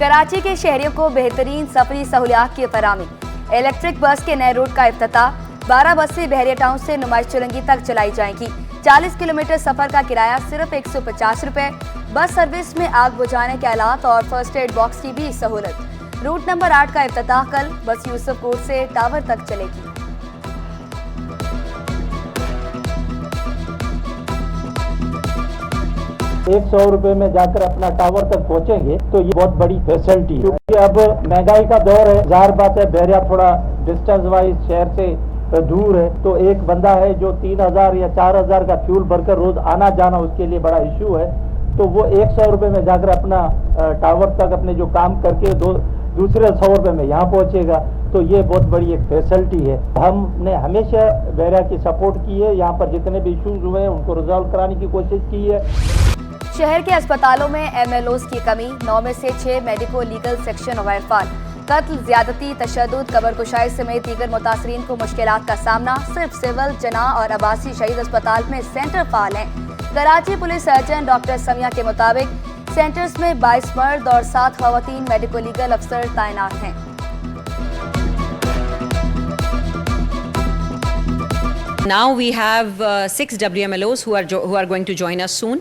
कराची के शहरियों को बेहतरीन सफरी सहूलियात की फराहमी। इलेक्ट्रिक बस के नए रूट का इफ्तिताह। 12 बसें बहरिया टाउन से नुमाइश चुरंगी तक चलाई जाएंगी। 40 किलोमीटर सफर का किराया सिर्फ 150 रुपए। बस सर्विस में आग बुझाने के आलात और फर्स्ट एड बॉक्स की भी सहूलत। रूट नंबर 8 का इफ्तिताह कल। बस यूसुफ कोट से टावर तक चलेगी। 100 रुपए में जाकर अपना टावर तक पहुंचेंगे तो ये बहुत बड़ी फैसिलिटी है, क्योंकि अब महंगाई का दौर है। ज़ाहिर बात है बहरिया थोड़ा डिस्टेंस वाइज शहर से दूर है, तो एक बंदा है जो 3000 या 4000 का फ्यूल भरकर रोज आना जाना उसके लिए बड़ा इशू है, तो वो 100 रुपए में जाकर अपना टावर तक अपने जो काम करके दूसरे 100 रुपए में यहाँ पहुंचेगा, तो ये बहुत बड़ी एक फैसिलिटी है। हमने हमेशा बहरिया की सपोर्ट की है, यहाँ पर जितने भी इशूज हुए हैं उनको रिजॉल्व कराने की कोशिश की है। शहर के अस्पतालों में MLOs की कमी। 9 में से 6 मेडिको लीगल सेक्शन वायरफाल। कत्ल, ज्यादती, तशद्दुद, कब्रकुशाई समेत दीगर मुतासरीन को मुश्किलात का सामना। सिर्फ सिविल, जना और आबासी शहीद अस्पताल में सेंटर फाल हैं। Karachi police surgeon doctor Samiya के मुताबिक सेंटर्स में 22 मर्द और 7 खवातीन मेडिको लीगल अफसर तैनात हैं। Now we have 6 WMLOs who are going to join us soon.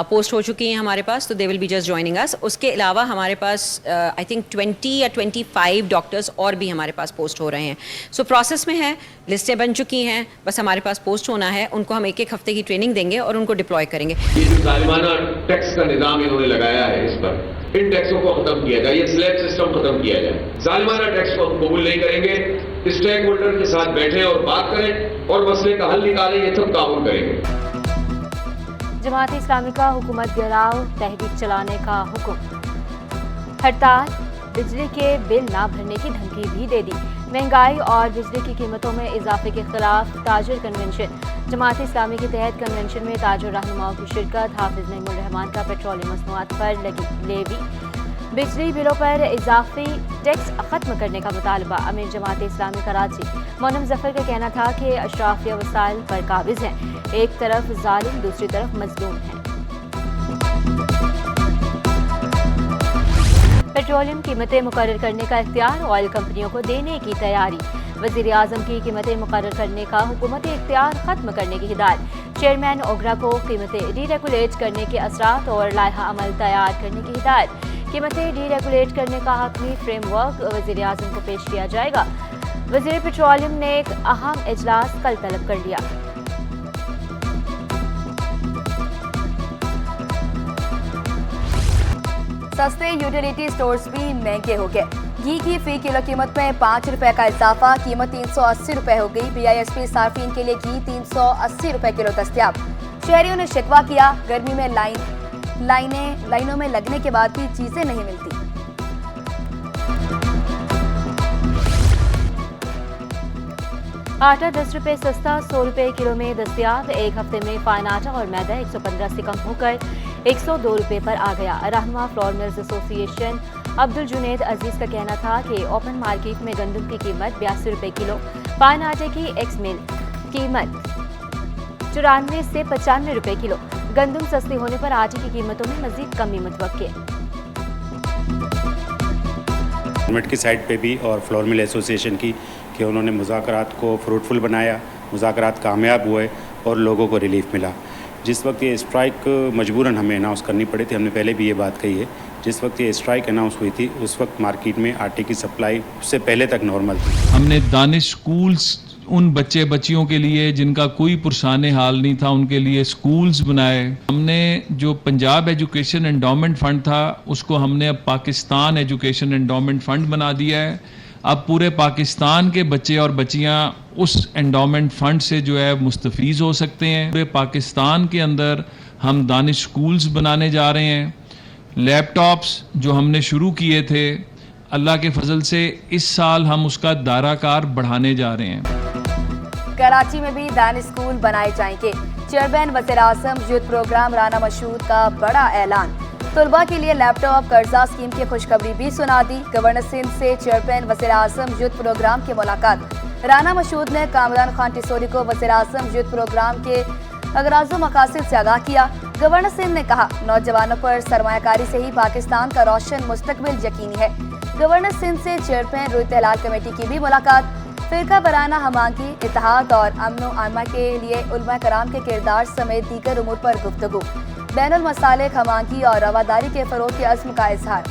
Post हो चुकी हैं हमारे पास, तो they will be just joining us. उसके अलावा हमारे पास आई थिंक 20 या 25 डॉक्टर्स और भी हमारे पास पोस्ट हो रहे हैं। सो प्रोसेस में है, लिस्टें बन चुकी हैं, बस हमारे पास पोस्ट होना है। उनको हम एक हफ्ते की ट्रेनिंग देंगे और उनको डिप्लॉय करेंगे। ये जो जालिमाना टैक्स का निजाम इन्होंने लगाया है, इस पर इन टैक्सों को खत्म किया जाए, ये स्लैब सिस्टम खत्म किया जाए। जालिमाना टैक्स को हम कबूल नहीं करेंगे। स्टेक होल्डर के साथ बैठे और बात करें और मसले का हल निकालें, ये सब काबू करेंगे। जमात इस्लामी का हुकूमत गिराव तहरीक चलाने का हुक्म। हड़ताल, बिजली के बिल ना भरने की धमकी भी दे दी। महंगाई और बिजली की कीमतों में इजाफे के खिलाफ ताजर कन्वेंशन। जमात इस्लामी के तहत कन्वेंशन में ताजर रहनुमाओं की शिरकत। हाफिज नईमुर रहमान का पेट्रोलियम मसनूआत पर लगी लेवी। बिजली बिलों पर इजाफी टैक्स खत्म करने का मुतालबा। अमीर जमात इस्लामी कराची मोनम जफर का कहना था कि अशराफिया वसाइल पर काबिज हैं। एक तरफ जालिम, दूसरी तरफ मजलूम है। पेट्रोलियम कीमतें मुकर्रर करने का इख्तियार ऑयल कंपनियों को देने की तैयारी। वज़ीर आज़म की कीमतें मुकर्रर करने का हुकूमती इख्तियार खत्म करने की हिदायत। चेयरमैन ओगरा को कीमतें डीरेगुलेट करने के असरात और लायहा अमल तैयार करने की हिदायत। कीमतें डीरेगुलेट करने का हतमी फ्रेमवर्क वज़ीर आज़म को पेश किया जाएगा। वज़ीर पेट्रोलियम ने एक अहम इजलास कल तलब कर लिया। सस्ते यूटिलिटी स्टोर्स भी महंगे हो गए। घी की फी किलो कीमत में 5 रुपए का इजाफा। कीमत 380 रुपए हो गई। BISP सार्फिन के लिए घी 380 रुपए किलो दस्तयाब। शहरियों ने शिकवा किया, गर्मी में लाइनों में लगने के बाद भी चीजें नहीं मिलती। आटा 10 रुपए सस्ता, 100 रुपए किलो में दस्तयाब। एक हफ्ते में फाइन आटा और मैदा 115 से कम होकर 102 रुपए पर आ गया। रहनुमा flour mills association Abdul Junaid Aziz का कहना था कि ओपन मार्केट में गंदम की कीमत 82 रुपए किलो, फाइन आटे की एक्स मिल कीमत 94 से 95 रुपए किलो। गंदम सस्ती होने पर आटे की कीमतों में मजीद कमी मुतवक्के। गवर्नमेंट की साइड पे भी और फ्लोर मिल एसोसिएशन की कि उन्होंने मुज़ाकरात को फ्रूटफुल बनाया, मुज़ाकरात कामयाब हुए और लोगों को रिलीफ मिला। जिस वक्त ये स्ट्राइक मजबूरन हमें अनाउंस करनी पड़ी थी, हमने पहले भी ये बात कही है, जिस वक्त ये स्ट्राइक अनाउंस हुई थी उस वक्त मार्केट में आटे की सप्लाई उससे पहले तक नॉर्मल थी। हमने दानिश स्कूल्स उन बच्चे बच्चियों के लिए जिनका कोई पुरसाने हाल नहीं था, उनके लिए स्कूल्स बनाए। हमने जो पंजाब एजुकेशन एंडोमेंट फंड था उसको हमने अब पाकिस्तान एजुकेशन एंडोमेंट फंड बना दिया है। अब पूरे पाकिस्तान के बच्चे और बच्चियां उस एंडोमेंट फंड से जो है मुस्तफीज हो सकते हैं। पूरे पाकिस्तान के अंदर हम दानिश स्कूल्स बनाने जा रहे हैं। लैपटॉप्स जो हमने शुरू किए थे, अल्लाह के फजल से इस साल हम उसका दायराकार बढ़ाने जा रहे हैं। कराची में भी दानिश स्कूल बनाए जाएंगे। चेयरमैन वज़ीर आज़म यूथ प्रोग्राम राना मशहूद का बड़ा ऐलान। तलबा के लिए लैपटॉप कर्जा स्कीम की खुशखबरी भी सुना दी। गवर्नर सिंध से चेयरमैन वज़ीर आज़म यूथ प्रोग्राम की मुलाकात। राना मशहूद ने कामरान खान टिसोरी को वज़ीर आज़म यूथ प्रोग्राम के अगराज़ो मकासद से आगाह किया। गवर्नर सिंध ने कहा, नौजवानों पर सरमायाकारी से ही पाकिस्तान का रोशन मुस्तकबिल यकीनी है। गवर्नर सिंध से चेयरमैन रुईत हलाल कमेटी की भी मुलाकात। फिरका बराना हमागी, इत्तेहाद और अमन व आमा के लिए उलमा कराम के किरदार समेत दीगर उमूर पर गुफ्तगू। बैनुल मसालिक हमागी और रवादारी के फरोग के अज़्म का इजहार।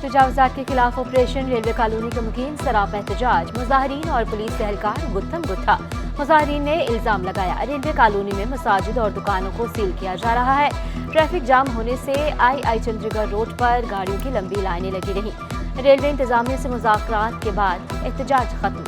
तजावुज़ात के खिलाफ ऑपरेशन रेलवे कॉलोनी के मुकीम सरापा एहतजाज, मुजाहिरीन और पुलिस एहलकार गुत्थम गुत्था। मुजाहिरीन ने इल्जाम लगाया, रेलवे कॉलोनी में मसाजिद और दुकानों को सील किया जा रहा है। ट्रैफिक जाम होने से आई चंद्रीगढ़ रोड पर गाड़ियों की लंबी लाइनें लगी रहीं। रेलवे इंतजामिया से मुज़ाकरात के बाद एहतजाज खत्म।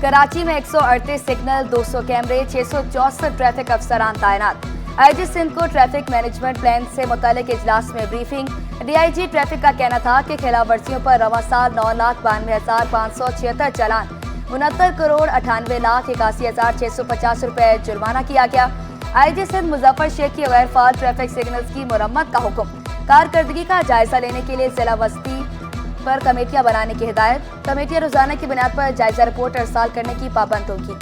कराची में 138 सिग्नल, 200 कैमरे, 664 ट्रैफिक अफसरान तैनात। आईजी सिंध को ट्रैफिक मैनेजमेंट प्लान से मुतालिक इजलास में ब्रीफिंग। डीआईजी ट्रैफिक का कहना था कि खिलाफ वर्जियों पर रवा साल 9,92,576 चालान, 69 करोड़ 98,81,650 रुपए जुर्माना किया गया। आईजी सिंध मुजफ्फर शेख की गैर फाल ट्रैफिक सिग्नल्स की मुरम्मत का हुक्म। कारकर्दगी का जायजा लेने के लिए जिला वस्ती पर कमेटियां बनाने की हिदायत। कमेटियां रोजाना की बुनियाद पर जायजा रिपोर्ट अरसाल करने की पाबंद होगी।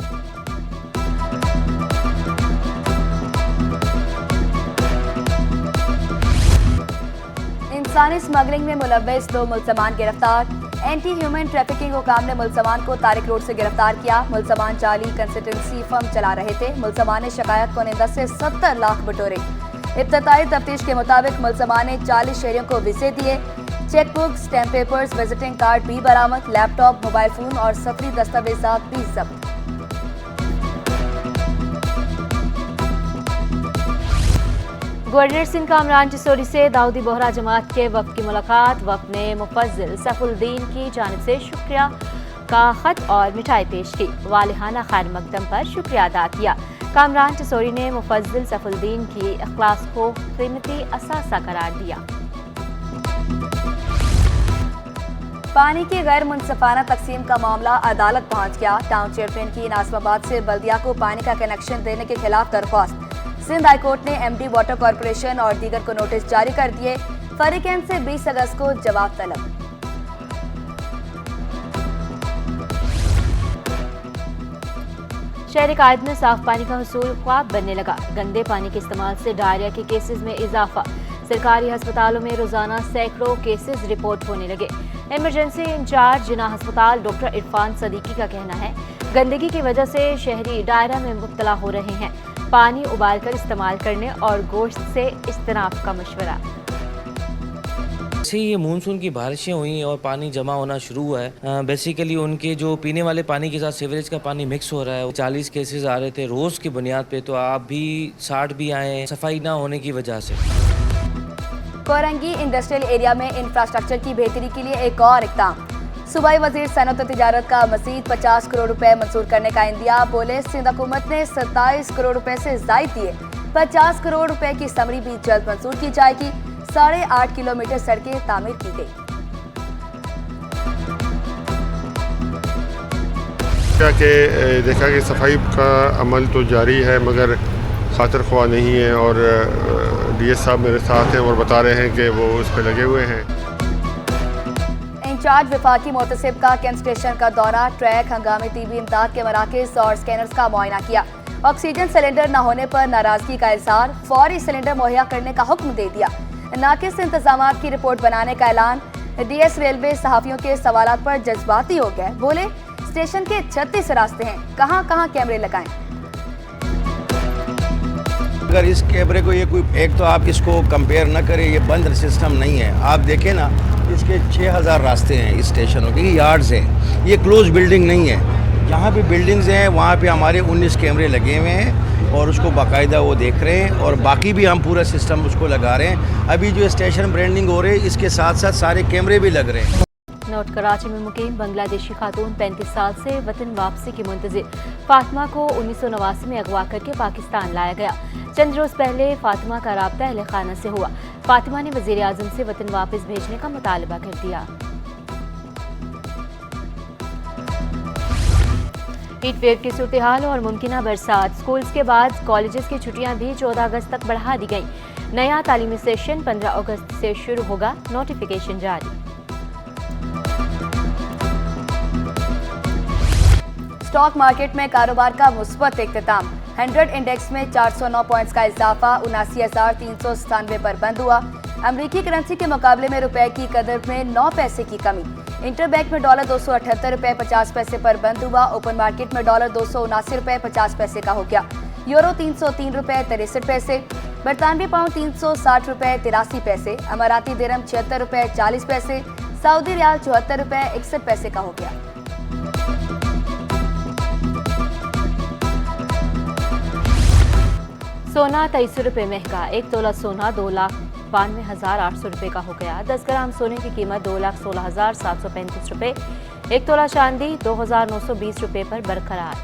इंसानी स्मगलिंग में मुलव्वस 2 मुलजमान गिरफ्तार। एंटी ह्यूमन ट्रैफिकिंग हुकाम ने मुलजमान को तारिक रोड से गिरफ्तार किया। मुलजमान जाली कंसल्टेंसी फर्म चला रहे थे। मुलजमान ने शिकायत कुनिंदा से 70 लाख बटोरे। इब्तदाई तफ्तीश के मुताबिक मुलजमान ने 40 शहरियों को वीजे दिए। Chequebook, stamp papers, visiting card भी बरामद। लैपटॉप, मोबाइल फोन और सफरी दस्तावेजात भी जब्त। गवर्नर सिंध कामरान चिसोरी से दाऊदी बोहरा जमात के वफ़द की मुलाकात। वफ़द ने मुफज्जिल सैफुद्दीन की जानिब से शुक्रिया का खत और मिठाई पेश की। वालिहाना खैर मकदम पर शुक्रिया अदा किया। कामरान चिसोरी ने मुफज्जिल सैफुद्दीन की अखलास को कीमती असासा करार दिया। पानी की गैर मुनसिफाना तकसीम का मामला अदालत पहुंच गया। टाउन चेयरमैन की नाज़िमाबाद से बल्दिया को पानी का कनेक्शन देने के खिलाफ दरख्वास्त। सिंध हाईकोर्ट ने एमडी वाटर कॉरपोरेशन और दीगर को नोटिस जारी कर दिए। फरीकैन से 20 अगस्त को जवाब तलब। शहर कायद में साफ पानी का हुसूल ख्वाब बनने लगा। गंदे पानी के इस्तेमाल से डायरिया के केसेस में इजाफा। सरकारी अस्पतालों में रोजाना सैकड़ों केसेस रिपोर्ट होने लगे। इमरजेंसी इंचार्ज जिना अस्पताल डॉक्टर इरफान सदीकी का कहना है, गंदगी की वजह से शहरी डायरिया में मुब्तला हो रहे हैं। पानी उबालकर इस्तेमाल करने और गोश्त से इज्तनाब का मशवरा। जैसे ये मानसून की बारिशें हुई और पानी जमा होना शुरू हुआ है, बेसिकली उनके जो पीने वाले पानी के साथ सीवरेज का पानी मिक्स हो रहा है। 40 केसेस आ रहे थे रोज़ की बुनियाद पे, तो आप भी 60 भी आए सफाई ना होने की वजह से। कोरंगी इंडस्ट्रियल एरिया में इंफ्रास्ट्रक्चर की बेहतरी के लिए एक और इक़दाम। सूबाई वजीर सनअत और तिजारत का मज़ीद 50 करोड़ रुपए मंजूर करने का इंदिया। बोले, सिंध हुकूमत ने 27 करोड़ रुपए से ज़ायद दिए। 50 करोड़ रुपए की समरी भी जल्द मंजूर की जाएगी। 8.5 किलोमीटर सड़कें तामीर की गई। देखा कि सफाई का अमल तो जारी है मगर खातिर ख्वाह नहीं है, और डीएस साहब मेरे साथ हैं और बता रहे हैं कि वो उस पर लगे हुए हैं। इंचार्ज विफाकी मोहतसिब का कैंट स्टेशन का दौरा। ट्रैक, हंगामी टीबी इमदाद के मराकज़ और स्कैनर्स का मुआयना किया। ऑक्सीजन सिलेंडर न होने पर नाराजगी का इजहार। फौरी सिलेंडर मुहैया करने का हुक्म दे दिया। नाकिस इंतजामात की रिपोर्ट बनाने का ऐलान। डीएस रेलवे सहाफियों के सवालात पर जज्बाती हो गए। बोले, स्टेशन के 36 रास्ते हैं, कहां कहां कैमरे लगाएं। अगर इस कैमरे को ये कोई एक, तो आप इसको कंपेयर ना करें, ये बंद सिस्टम नहीं है। आप देखें ना, इसके 6000 रास्ते हैं इस स्टेशनों के, यार्ड्स हैं, ये क्लोज बिल्डिंग नहीं है। जहाँ भी बिल्डिंग्स हैं वहाँ पे हमारे 19 कैमरे लगे हुए हैं और उसको बाकायदा वो देख रहे हैं, और बाकी भी हम पूरा सिस्टम उसको लगा रहे हैं। अभी जो स्टेशन ब्रांडिंग हो रही है, इसके साथ साथ सारे कैमरे भी लग रहे हैं। नोट कराची में मुकीम बांग्लादेशी खातून 35 साल से वतन वापसी की मुंतजिर फातिमा को 1989 में अगवा करके पाकिस्तान लाया गया। चंद रोज पहले फातिमा का राब्ता अहले खाना से हुआ। फातिमा ने वजीर आजम से वतन वापस भेजने का मुतालबा कर दिया। हीट वेव की सूरत हाल और मुमकिना बरसात। स्कूल्स के बाद कॉलेजेस की छुट्टियां भी 14 अगस्त तक बढ़ा दी गईं। नया तालीमी सेशन 15 अगस्त से शुरू होगा, नोटिफिकेशन जारी। स्टॉक मार्केट में कारोबार का मुस्बत इख्तिताम। 100 इंडेक्स में 409 पॉइंट्स का इजाफा 79,397 पर बंद हुआ। अमेरिकी करेंसी के मुकाबले में रुपए की कदर में 9 पैसे की कमी। इंटरबैंक में डॉलर 278 रुपए 50 पैसे पर बंद हुआ। ओपन मार्केट में डॉलर 279 रुपए 50 पैसे का हो गया। यूरो 303 रुपए 63 पैसे। बरतानवी पाउंड 360 रुपए 83 पैसे। अमाराती दिरहम 76 रुपए 40 पैसे। सऊदी रियाल 74 रुपए 61 पैसे का हो गया। सोना 23 रुपये महंगा। 1 तोला सोना 2,92,800 रुपये का हो गया। 10 ग्राम सोने की कीमत 2,16,735 रुपये। 1 तोला चांदी 2,920 रुपये पर बरकरार।